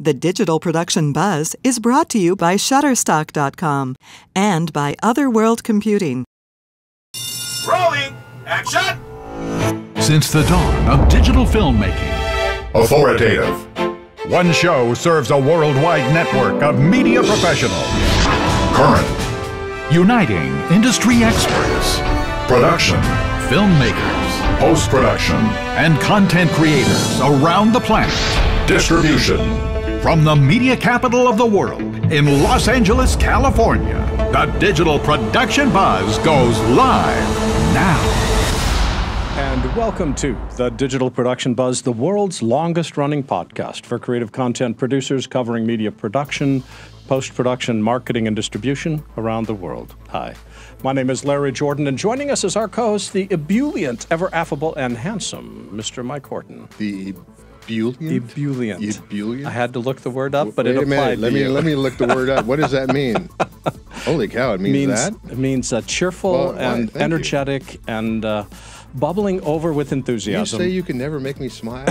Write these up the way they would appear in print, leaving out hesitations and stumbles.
The Digital Production Buzz is brought to you by Shutterstock.com and by Otherworld Computing. Rolling! Action! Since the dawn of digital filmmaking, Authoritative. one show serves a worldwide network of media professionals, Current. uniting industry experts, Production. filmmakers, Post-production. and content creators around the planet. Distribution. From the media capital of the world in Los Angeles, California, the Digital Production Buzz goes live now. And welcome to the Digital Production Buzz, the world's longest-running podcast for creative content producers covering media production, post-production, marketing, and distribution around the world. Hi, my name is Larry Jordan, and joining us is our co-host, the ebullient, ever-affable, and handsome Mr. Mike Horton. The ebullient? Ebullient. Ebullient? I had to look the word up, but Wait it a minute. applied Let to you. me look the word up. What does that mean? Holy cow, it means that? It means cheerful Well, and thank you. energetic and bubbling over with You enthusiasm. say you can never make me smile?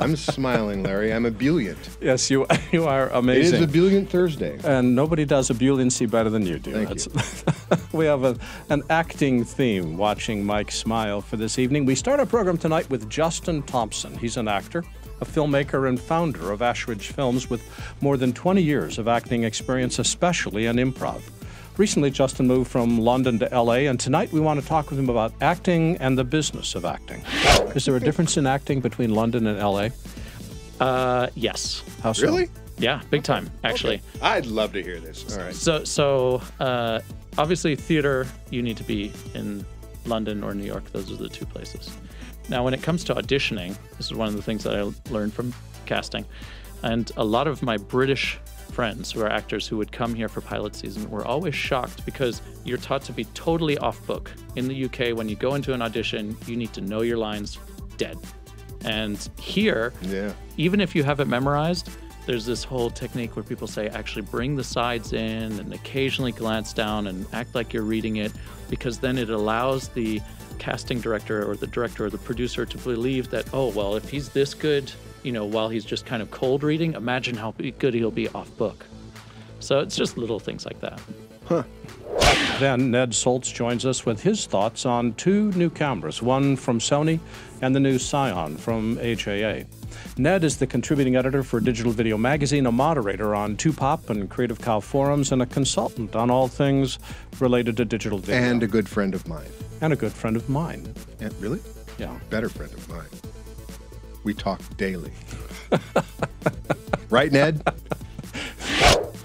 I'm smiling, Larry. I'm ebullient. Yes, you are It amazing. is Ebullient Thursday. And nobody does ebulliency better than you do. Thank you. We have an acting theme, watching Mike smile, for this evening. We start our program tonight with Justin Thompson. He's an actor, a filmmaker, and founder of Ashridge Films with more than 20 years of acting experience, especially in improv. Recently, Justin moved from London to LA, and tonight we want to talk with him about acting and the business of acting. Is there a difference in acting between London and LA? Yes. How so? Really? Yeah, big time, actually. Okay. I'd love to hear this. All right. So obviously theater, you need to be in London or New York. Those are the two places. Now, when it comes to auditioning, this is one of the things that I learned from casting. And a lot of my British friends who are actors who would come here for pilot season were always shocked because you're taught to be totally off book. In the UK, when you go into an audition, you need to know your lines dead. And here, Yeah. even if you have it memorized, there's this whole technique where people say actually bring the sides in and occasionally glance down and act like you're reading it, because then it allows the casting director or the producer to believe that, oh, well, if he's this good, you know, while he's just kind of cold reading, imagine how good he'll be off book. So it's just little things like that. Huh. Then Ned Soltz joins us with his thoughts on two new cameras, one from Sony and the new Scion from AJA. Ned is the contributing editor for Digital Video Magazine, a moderator on 2Pop and Creative Cow forums, and a consultant on all things related to digital video. And a good friend of mine. And a good friend of mine. Yeah, really? Yeah. Better friend of mine. We talk daily. Right, Ned?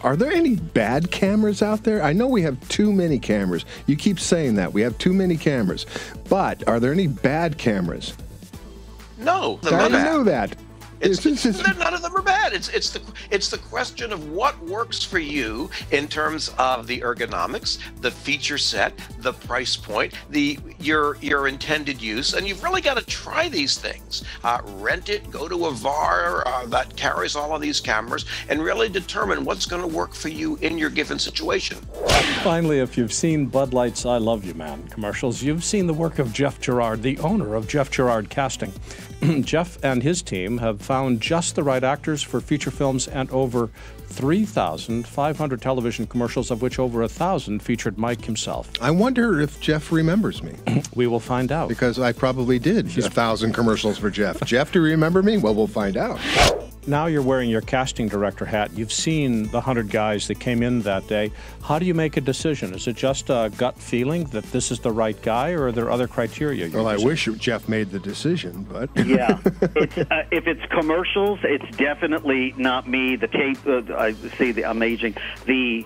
Are there any bad cameras out there? I know we have too many cameras. You keep saying that. We have too many cameras. But are there any bad cameras? No, I knew that. none of them are bad. It's the question of what works for you in terms of the ergonomics, the feature set, the price point, your intended use, and you've really got to try these things. Rent it, go to a VAR that carries all of these cameras, and really determine what's going to work for you in your given situation. Finally, if you've seen Bud Light's I Love You Man commercials, you've seen the work of Jeff Gerard, the owner of Jeff Gerard Casting. Jeff and his team have found just the right actors for feature films and over 3,500 television commercials, of which over 1,000 featured Mike himself. I wonder if Jeff remembers me. We will find out. Because I probably did 1,000 commercials for Jeff. Jeff, do you remember me? Well, we'll find out. Now you're wearing your casting director hat. You've seen the 100 guys that came in that day. How do you make a decision? Is it just a gut feeling that this is the right guy, or are there other criteria? Well, I wish Jeff made the decision, but... Yeah. If it's commercials, it's definitely not me. The tape, I see the amazing. The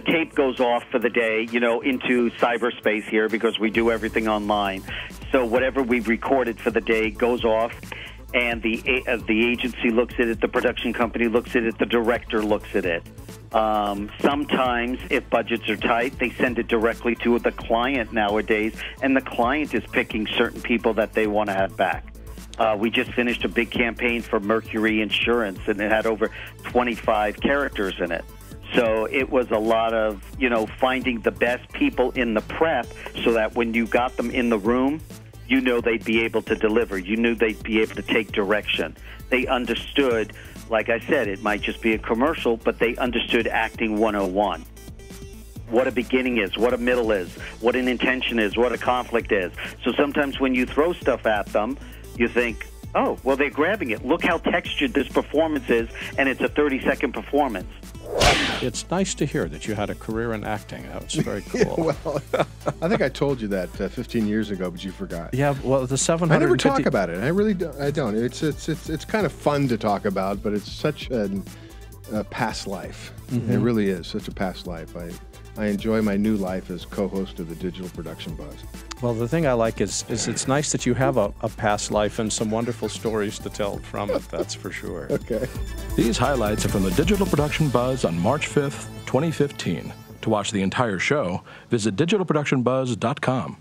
tape goes off for the day, you know, into cyberspace here because we do everything online. So whatever we've recorded for the day goes off. And the agency looks at it, the production company looks at it, the director looks at it. Sometimes, if budgets are tight, they send it directly to the client nowadays, and the client is picking certain people that they want to have back. We just finished a big campaign for Mercury Insurance, and it had over 25 characters in it. So it was a lot of, you know, finding the best people in the prep so that when you got them in the room, you know they'd be able to deliver. You knew they'd be able to take direction. They understood, like I said, it might just be a commercial, but they understood acting 101. What a beginning is, what a middle is, what an intention is, what a conflict is. So sometimes when you throw stuff at them, you think, oh, well, they're grabbing it. Look how textured this performance is, and it's a 30-second performance. It's nice to hear that you had a career in acting. That's very cool. Well, I think I told you that 15 years ago, but you forgot. Yeah, well, the 750... I never talk about it. I really don't. It's kind of fun to talk about, but it's such a past life. It really is such a past life. I enjoy my new life as co-host of the Digital Production Buzz. Well, the thing I like is it's nice that you have a past life and some wonderful stories to tell from it, that's for sure. Okay. These highlights are from the Digital Production Buzz on March 5th, 2015. To watch the entire show, visit digitalproductionbuzz.com.